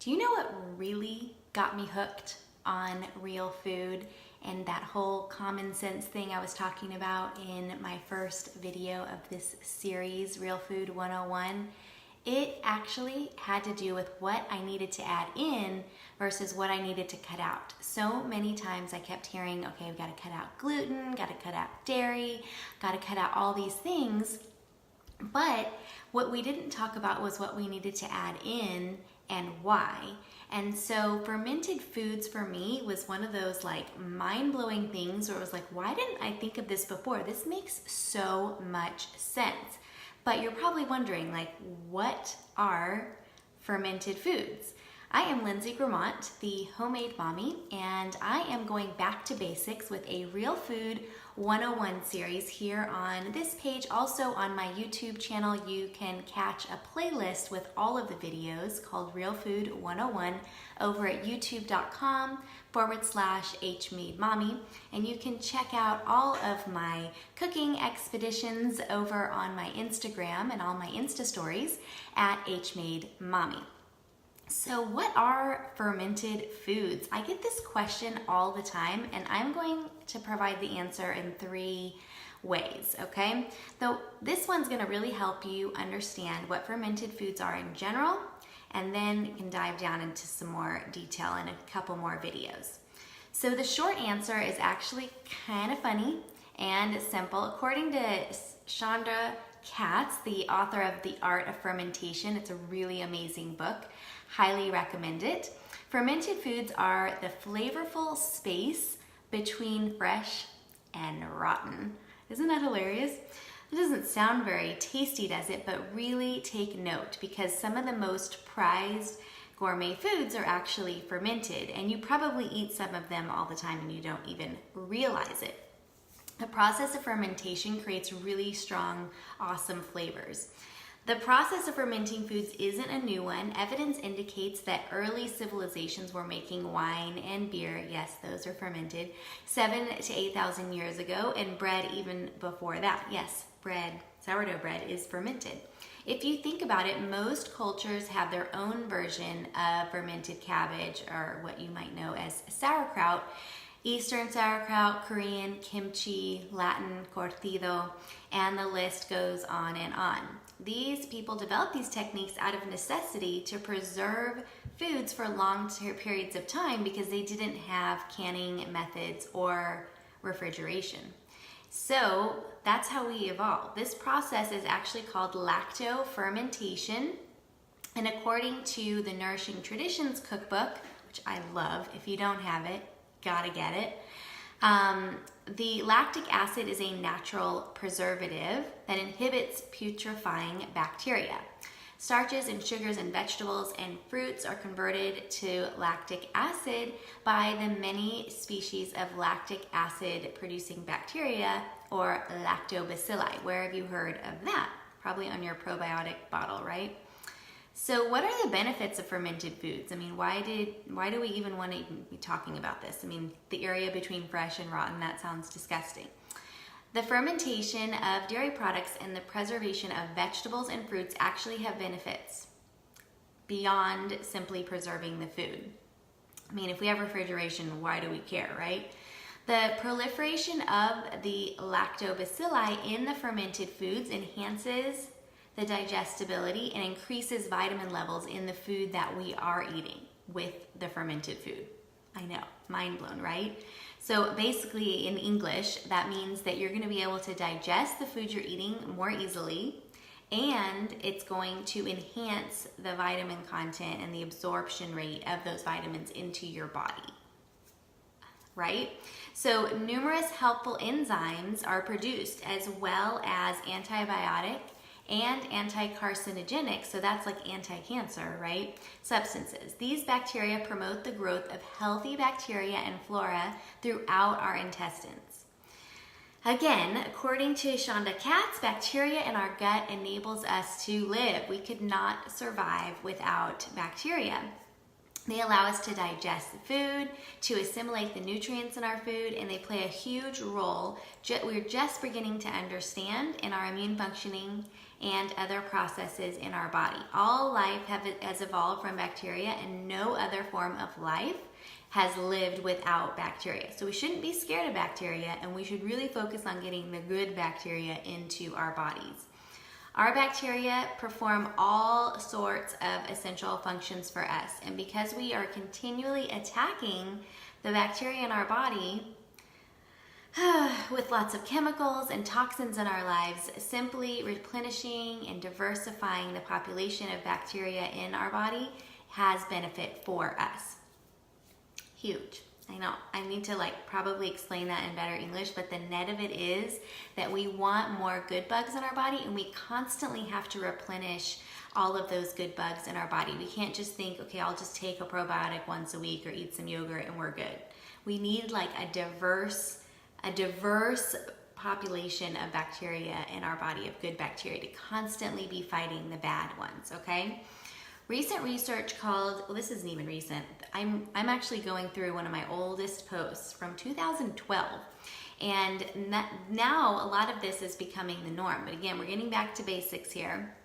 Do you know what really got me hooked on real food and that whole common sense thing I was talking about in my first video of this series, Real Food 101? It actually had to do with what I needed to add in versus what I needed to cut out. So many times I kept hearing, okay, I've got to cut out gluten, got to cut out dairy, got to cut out all these things. But what we didn't talk about was what we needed to add in and why. And so fermented foods for me was one of those like mind-blowing things where it was like, why didn't I think of this before? This makes so much sense. But you're probably wondering, like, what are fermented foods? I am Lindsay Gramont, the homemade mommy, and I am going back to basics with a Real Food 101 series here on this page. Also on my YouTube channel, you can catch a playlist with all of the videos called Real Food 101 over at youtube.com/hmademommy. And you can check out all of my cooking expeditions over on my Instagram and all my Insta stories at hmademommy. So what are fermented foods? I get this question all the time, and I'm going to provide the answer in 3 ways, okay? So this one's gonna really help you understand what fermented foods are in general, and then you can dive down into some more detail in a couple more videos. So the short answer is actually kind of funny and simple. According to Shonda Katz, the author of The Art of Fermentation, it's a really amazing book. Highly recommend it. Fermented foods are the flavorful space between fresh and rotten. Isn't that hilarious? It doesn't sound very tasty, does it? But really take note, because some of the most prized gourmet foods are actually fermented, and you probably eat some of them all the time and you don't even realize it. The process of fermentation creates really strong, awesome flavors. The process of fermenting foods isn't a new one. Evidence indicates that early civilizations were making wine and beer, yes, those are fermented, 7,000 to 8,000 years ago, and bread even before that. Yes, bread, sourdough bread is fermented. If you think about it, most cultures have their own version of fermented cabbage, or what you might know as sauerkraut. Eastern sauerkraut, Korean kimchi, Latin curtido, and the list goes on and on. These people developed these techniques out of necessity to preserve foods for long periods of time because they didn't have canning methods or refrigeration. So that's how we evolved. This process is actually called lacto-fermentation, and according to the Nourishing Traditions cookbook, which I love, if you don't have it, gotta get it. The lactic acid is a natural preservative that inhibits putrefying bacteria. Starches and sugars in vegetables and fruits are converted to lactic acid by the many species of lactic acid producing bacteria, or lactobacilli. Where have you heard of that? Probably on your probiotic bottle, right? So what are the benefits of fermented foods? I mean, why do we even want to be talking about this? I mean, the area between fresh and rotten, that sounds disgusting. The fermentation of dairy products and the preservation of vegetables and fruits actually have benefits beyond simply preserving the food. I mean, if we have refrigeration, why do we care, right? The proliferation of the lactobacilli in the fermented foods enhances the digestibility and increases vitamin levels in the food that we are eating with the fermented food. I know, mind blown, right? So basically in English, that means that you're going to be able to digest the food you're eating more easily, and it's going to enhance the vitamin content and the absorption rate of those vitamins into your body, right? So numerous helpful enzymes are produced, as well as antibiotic and anti-carcinogenic, so that's like anti-cancer, right, substances. These bacteria promote the growth of healthy bacteria and flora throughout our intestines. Again, according to Shonda Katz, bacteria in our gut enables us to live. We could not survive without bacteria. They allow us to digest the food, to assimilate the nutrients in our food, and they play a huge role. We're just beginning to understand in our immune functioning and other processes in our body. All life has evolved from bacteria, and no other form of life has lived without bacteria. So we shouldn't be scared of bacteria, and we should really focus on getting the good bacteria into our bodies. Our bacteria perform all sorts of essential functions for us, and because we are continually attacking the bacteria in our body with lots of chemicals and toxins in our lives, simply replenishing and diversifying the population of bacteria in our body has benefit for us. Huge. I know, I need to probably explain that in better English, but the net of it is that we want more good bugs in our body, and we constantly have to replenish all of those good bugs in our body. We can't just think, okay, I'll just take a probiotic once a week or eat some yogurt and we're good. We need a diverse population of bacteria in our body, of good bacteria, to constantly be fighting the bad ones, okay? Recent research called, well, this isn't even recent. I'm actually going through one of my oldest posts from 2012. And now a lot of this is becoming the norm. But again, we're getting back to basics here.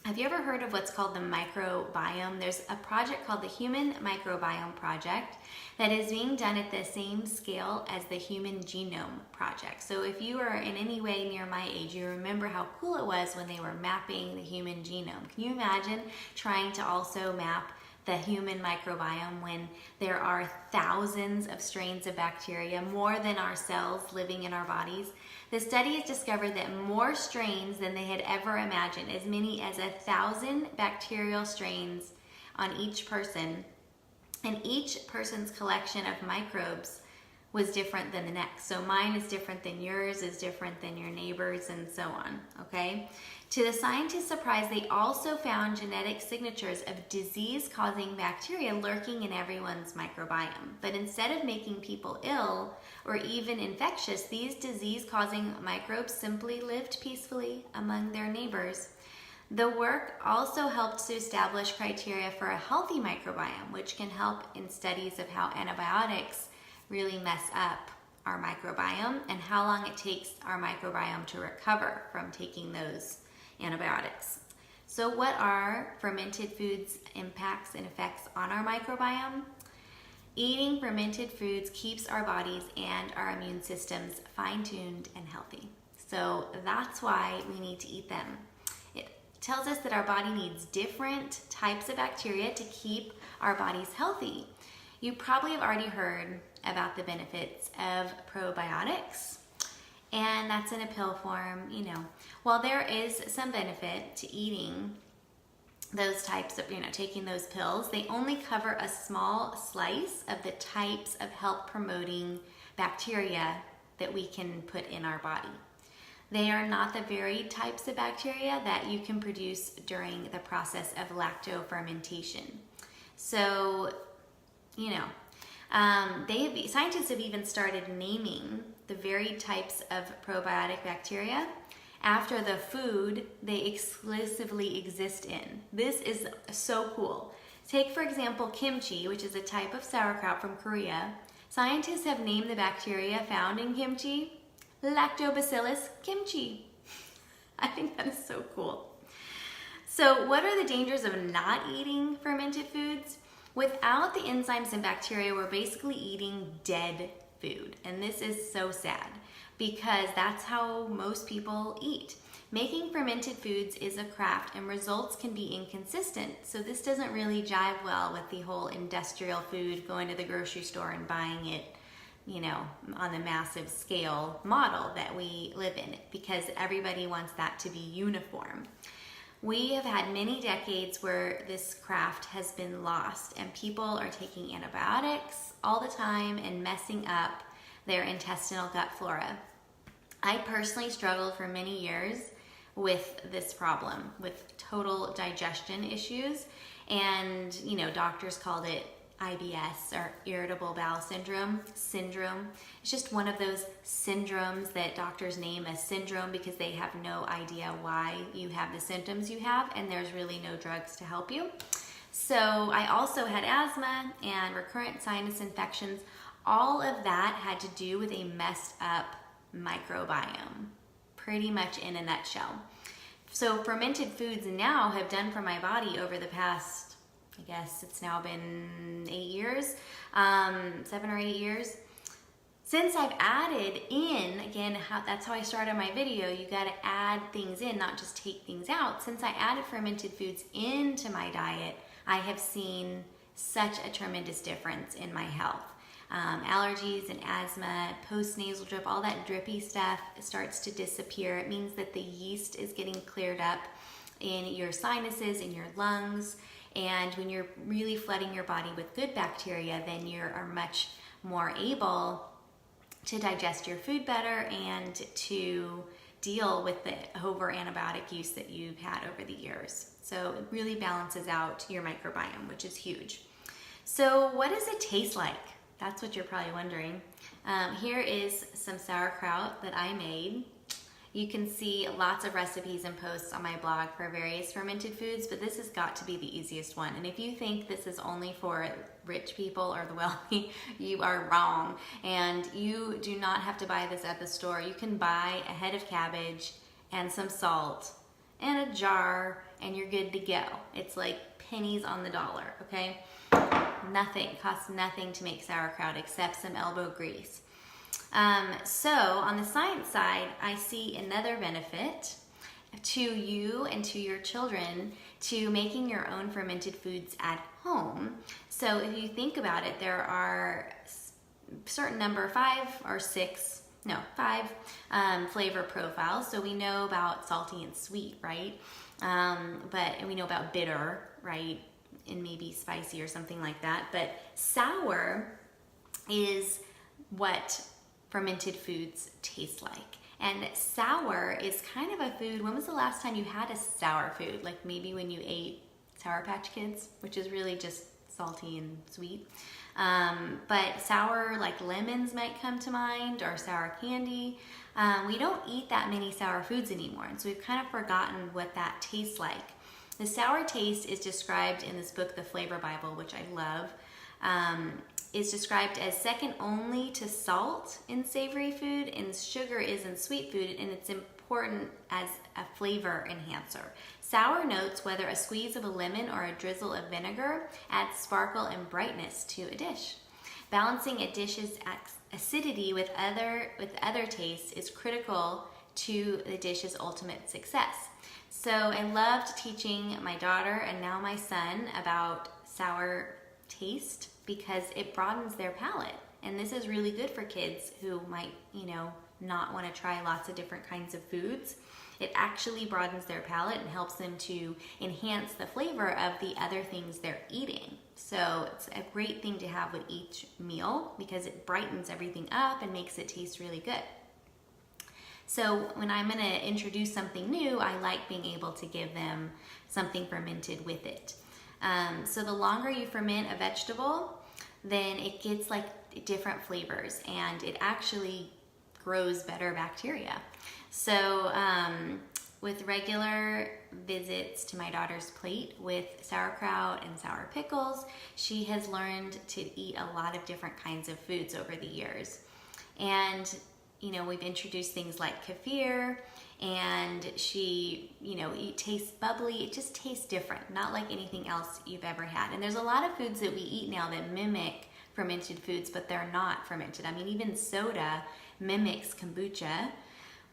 Have you ever heard of what's called the microbiome? There's a project called the Human Microbiome Project that is being done at the same scale as the Human Genome Project. So if you are in any way near my age, you remember how cool it was when they were mapping the human genome. Can you imagine trying to also map the human microbiome when there are thousands of strains of bacteria, more than our cells living in our bodies? The study has discovered that more strains than they had ever imagined, as many as 1,000 bacterial strains on each person, and each person's collection of microbes was different than the next. So mine is different than yours, is different than your neighbors, and so on, okay? To the scientists' surprise, they also found genetic signatures of disease-causing bacteria lurking in everyone's microbiome. But instead of making people ill or even infectious, these disease-causing microbes simply lived peacefully among their neighbors. The work also helped to establish criteria for a healthy microbiome, which can help in studies of how antibiotics really mess up our microbiome and how long it takes our microbiome to recover from taking those antibiotics. So what are fermented foods' impacts and effects on our microbiome? Eating fermented foods keeps our bodies and our immune systems fine-tuned and healthy. So that's why we need to eat them. It tells us that our body needs different types of bacteria to keep our bodies healthy. You probably have already heard about the benefits of probiotics, and that's in a pill form, While there is some benefit to eating those types of, taking those pills, they only cover a small slice of the types of health promoting bacteria that we can put in our body. They are not the very types of bacteria that you can produce during the process of lactofermentation. So, scientists have even started naming the very types of probiotic bacteria after the food they exclusively exist in. This is so cool. Take, for example, kimchi, which is a type of sauerkraut from Korea. Scientists have named the bacteria found in kimchi Lactobacillus kimchi. I think that is so cool. So what are the dangers of not eating fermented foods? Without the enzymes and bacteria, we're basically eating dead food. And this is so sad because that's how most people eat. Making fermented foods is a craft and results can be inconsistent. So this doesn't really jive well with the whole industrial food, going to the grocery store and buying it, on the massive scale model that we live in, because everybody wants that to be uniform. We have had many decades where this craft has been lost and people are taking antibiotics all the time and messing up their intestinal gut flora. I personally struggled for many years with this problem, with total digestion issues, and doctors called it IBS, or irritable bowel syndrome. It's just one of those syndromes that doctors name a syndrome because they have no idea why you have the symptoms you have, and there's really no drugs to help you. So I also had asthma and recurrent sinus infections. All of that had to do with a messed up microbiome, pretty much in a nutshell. So fermented foods now have done for my body over the past, I guess it's now been 8 years, 7 or 8 years. Since I've added in, again, that's how I started my video, you gotta add things in, not just take things out. Since I added fermented foods into my diet, I have seen such a tremendous difference in my health. Allergies and asthma, post-nasal drip, all that drippy stuff starts to disappear. It means that the yeast is getting cleared up in your sinuses, in your lungs, and when you're really flooding your body with good bacteria, then you are much more able to digest your food better and to deal with the over antibiotic use that you've had over the years. So it really balances out your microbiome, which is huge. So what does it taste like? That's what you're probably wondering. Here is some sauerkraut that I made. You can see lots of recipes and posts on my blog for various fermented foods, but this has got to be the easiest one. And if you think this is only for rich people or the wealthy, you are wrong. And you do not have to buy this at the store. You can buy a head of cabbage and some salt and a jar, and you're good to go. It's like pennies on the dollar, okay? Nothing, costs nothing to make sauerkraut except some elbow grease. So on the science side, I see another benefit to you and to your children to making your own fermented foods at home. So if you think about it, there are certain number, 5 flavor profiles. So we know about salty and sweet, right? And we know about bitter, right? And maybe spicy or something like that. But sour is what fermented foods taste like. And sour is kind of a food. When was the last time you had a sour food? Like maybe when you ate Sour Patch Kids, which is really just salty and sweet. But sour, like lemons might come to mind, or sour candy. We don't eat that many sour foods anymore, and so we've kind of forgotten what that tastes like. The sour taste is described in this book, The Flavor Bible, which I love. Is described as second only to salt in savory food, and sugar is in sweet food, and it's important as a flavor enhancer. Sour notes, whether a squeeze of a lemon or a drizzle of vinegar, adds sparkle and brightness to a dish. Balancing a dish's acidity with other tastes is critical to the dish's ultimate success. So I loved teaching my daughter and now my son about sour taste because it broadens their palate. And this is really good for kids who might, not want to try lots of different kinds of foods. It actually broadens their palate and helps them to enhance the flavor of the other things they're eating. So it's a great thing to have with each meal because it brightens everything up and makes it taste really good. So when I'm going to introduce something new, I like being able to give them something fermented with it. So the longer you ferment a vegetable, then it gets like different flavors and it actually grows better bacteria. So with regular visits to my daughter's plate with sauerkraut and sour pickles, she has learned to eat a lot of different kinds of foods over the years. And we've introduced things like kefir, and she, it tastes bubbly. It just tastes different, not like anything else you've ever had. And there's a lot of foods that we eat now that mimic fermented foods, but they're not fermented. I mean, even soda mimics kombucha,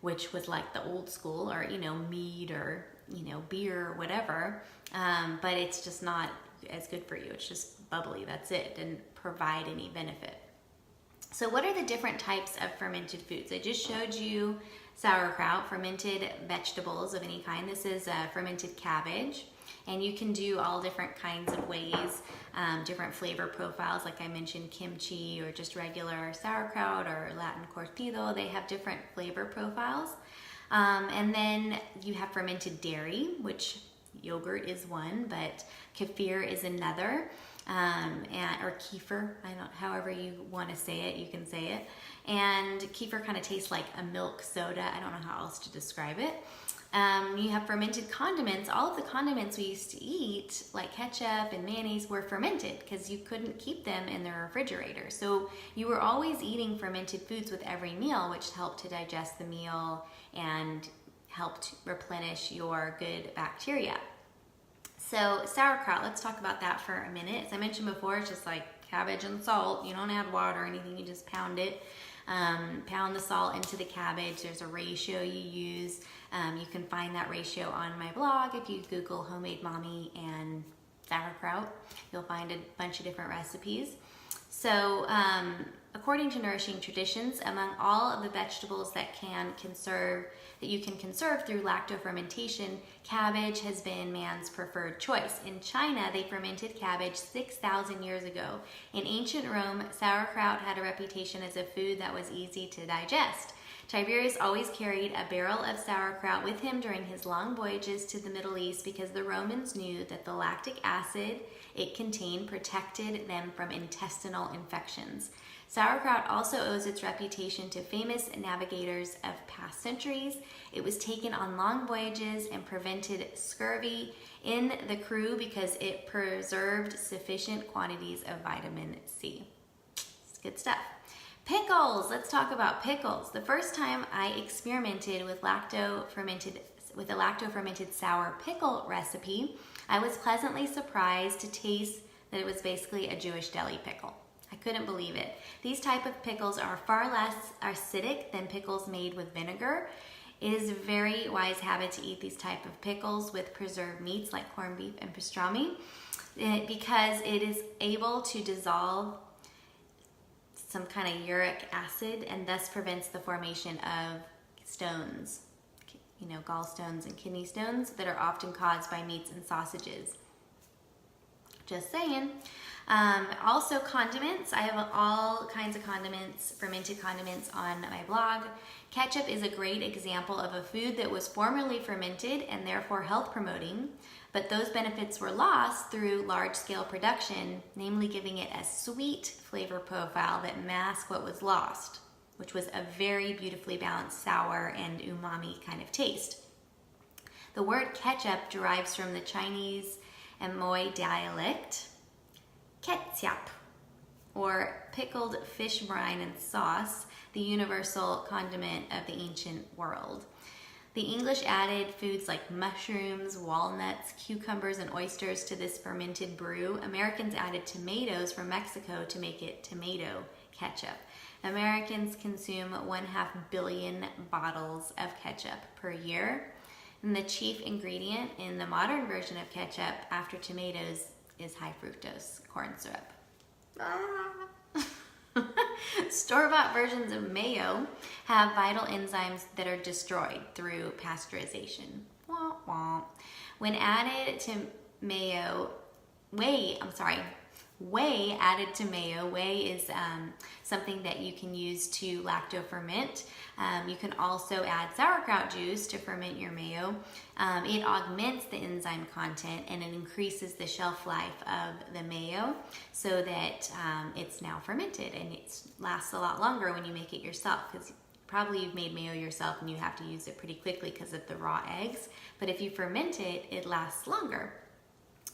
which was like the old school, or, mead, or, beer, or whatever. But it's just not as good for you. It's just bubbly. That's it. It didn't provide any benefit. So what are the different types of fermented foods? I just showed you sauerkraut, fermented vegetables of any kind. This is fermented cabbage, and you can do all different kinds of ways, different flavor profiles, like I mentioned, kimchi or just regular sauerkraut or Latin cortado. They have different flavor profiles. And then you have fermented dairy, which yogurt is one, but kefir is another. Or kefir, however you want to say it, you can say it. And kefir kind of tastes like a milk soda. I don't know how else to describe it. You have fermented condiments. All of the condiments we used to eat, like ketchup and mayonnaise, were fermented because you couldn't keep them in the refrigerator. So you were always eating fermented foods with every meal, which helped to digest the meal and helped replenish your good bacteria. So sauerkraut, let's talk about that for a minute. As I mentioned before, it's just like cabbage and salt. You don't add water or anything, you just pound it. Pound the salt into the cabbage. There's a ratio you use. You can find that ratio on my blog. If you Google homemade mommy and sauerkraut, you'll find a bunch of different recipes. So according to Nourishing Traditions, among all of the vegetables that you can conserve through lactofermentation, cabbage has been man's preferred choice. In China, they fermented cabbage 6,000 years ago. In ancient Rome, sauerkraut had a reputation as a food that was easy to digest. Tiberius always carried a barrel of sauerkraut with him during his long voyages to the Middle East because the Romans knew that the lactic acid it contained protected them from intestinal infections. Sauerkraut also owes its reputation to famous navigators of past centuries. It was taken on long voyages and prevented scurvy in the crew because it preserved sufficient quantities of vitamin C. It's good stuff. Pickles. Let's talk about pickles. The first time I experimented with a lacto-fermented sour pickle recipe, I was pleasantly surprised to taste that it was basically a Jewish deli pickle. I couldn't believe it. These type of pickles are far less acidic than pickles made with vinegar. It is a very wise habit to eat these type of pickles with preserved meats like corned beef and pastrami because it is able to dissolve some kind of uric acid and thus prevents the formation of stones, gallstones and kidney stones that are often caused by meats and sausages. Just saying. Also condiments. I have all kinds of condiments, fermented condiments on my blog. Ketchup is a great example of a food that was formerly fermented and therefore health promoting, but those benefits were lost through large-scale production, namely giving it a sweet flavor profile that masked what was lost, which was a very beautifully balanced sour and umami kind of taste. The word ketchup derives from the Chinese and Amoy dialect, ketchup, or pickled fish brine and sauce, the universal condiment of the ancient world. The English added foods like mushrooms, walnuts, cucumbers, and oysters to this fermented brew. Americans added tomatoes from Mexico to make it tomato ketchup. Americans consume 1.5 billion bottles of ketchup per year. And the chief ingredient in the modern version of ketchup after tomatoes is high fructose corn syrup. Store-bought versions of mayo have vital enzymes that are destroyed through pasteurization. Wah, wah. When added to mayo, whey added to mayo. Whey is something that you can use to lacto-ferment. You can also add sauerkraut juice to ferment your mayo. It augments the enzyme content and it increases the shelf life of the mayo so that it's now fermented and it lasts a lot longer when you make it yourself, because probably you've made mayo yourself and you have to use it pretty quickly because of the raw eggs. But if you ferment it, it lasts longer.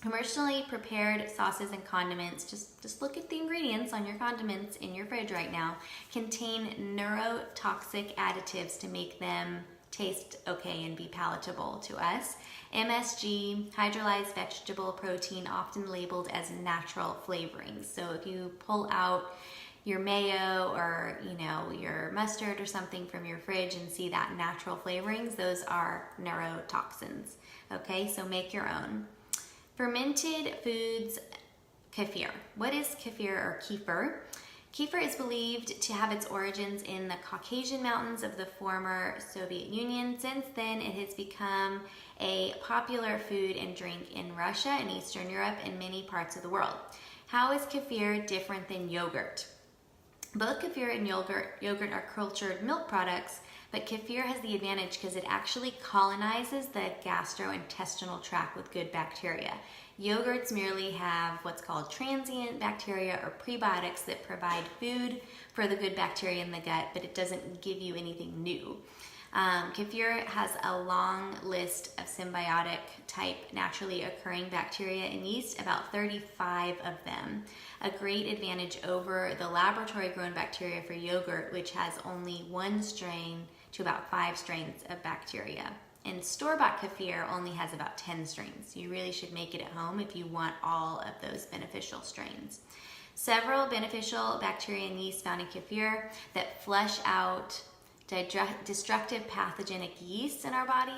Commercially prepared sauces and condiments, just look at the ingredients on your condiments in your fridge right now, contain neurotoxic additives to make them taste okay and be palatable to us. MSG, hydrolyzed vegetable protein, often labeled as natural flavorings. So if you pull out your mayo or your mustard or something from your fridge and see that natural flavorings, those are neurotoxins. Okay, so make your own. Fermented foods, kefir. What is kefir or kefir? Kefir is believed to have its origins in the Caucasian mountains of the former Soviet Union. Since then, it has become a popular food and drink in Russia and Eastern Europe and many parts of the world. How is kefir different than yogurt? Both kefir and yogurt are cultured milk products, but kefir has the advantage because it actually colonizes the gastrointestinal tract with good bacteria. Yogurts merely have what's called transient bacteria or prebiotics that provide food for the good bacteria in the gut, but it doesn't give you anything new. Kefir has a long list of symbiotic type naturally occurring bacteria and yeast, about 35 of them. A great advantage over the laboratory grown bacteria for yogurt, which has only 1 strain to about 5 strains of bacteria. And store-bought kefir only has about 10 strains. You really should make it at home if you want all of those beneficial strains. Several beneficial bacteria and yeast found in kefir that flush out destructive pathogenic yeasts in our body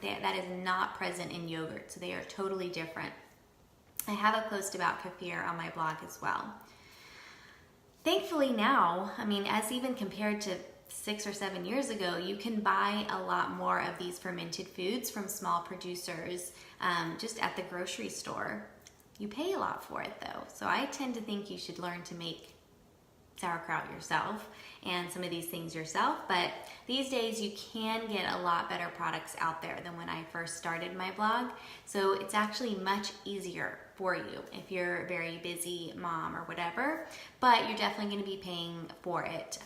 that is not present in yogurt. So they are totally different. I have a post about kefir on my blog as well. Thankfully now, as even compared to 6 or 7 years ago, you can buy a lot more of these fermented foods from small producers just at the grocery store. You pay a lot for it though, so I tend to think you should learn to make sauerkraut yourself and some of these things yourself, but these days you can get a lot better products out there than when I first started my blog, so it's actually much easier for you if you're a very busy mom or whatever, but you're definitely going to be paying for it.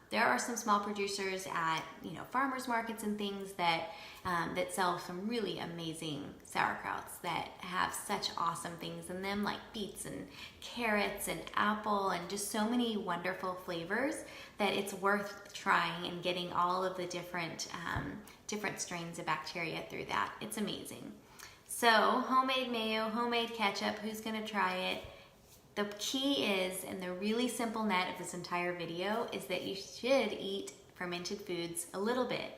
There are some small producers at farmers markets and things that sell some really amazing sauerkrauts that have such awesome things in them, like beets and carrots and apple and just so many wonderful flavors that it's worth trying and getting all of the different strains of bacteria through that. It's amazing. So homemade mayo, homemade ketchup, who's gonna try it? The key is, and the really simple net of this entire video, is that you should eat fermented foods a little bit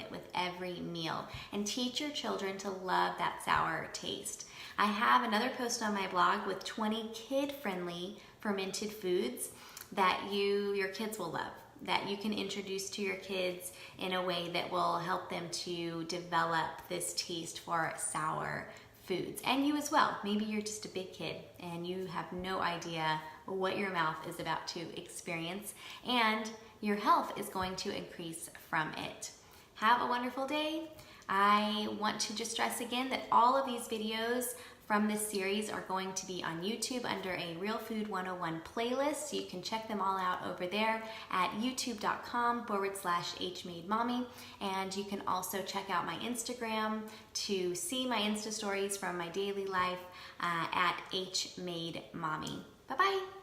with every meal, and teach your children to love that sour taste. I have another post on my blog with 20 kid-friendly fermented foods that your kids will love, that you can introduce to your kids in a way that will help them to develop this taste for sour foods, and you as well. Maybe you're just a big kid and you have no idea what your mouth is about to experience, and your health is going to increase from it. Have a wonderful day. I want to just stress again that all of these videos from this series are going to be on YouTube under a Real Food 101 playlist. So you can check them all out over there at youtube.com/hmademommy. And you can also check out my Instagram to see my Insta stories from my daily life at hmademommy. Bye-bye.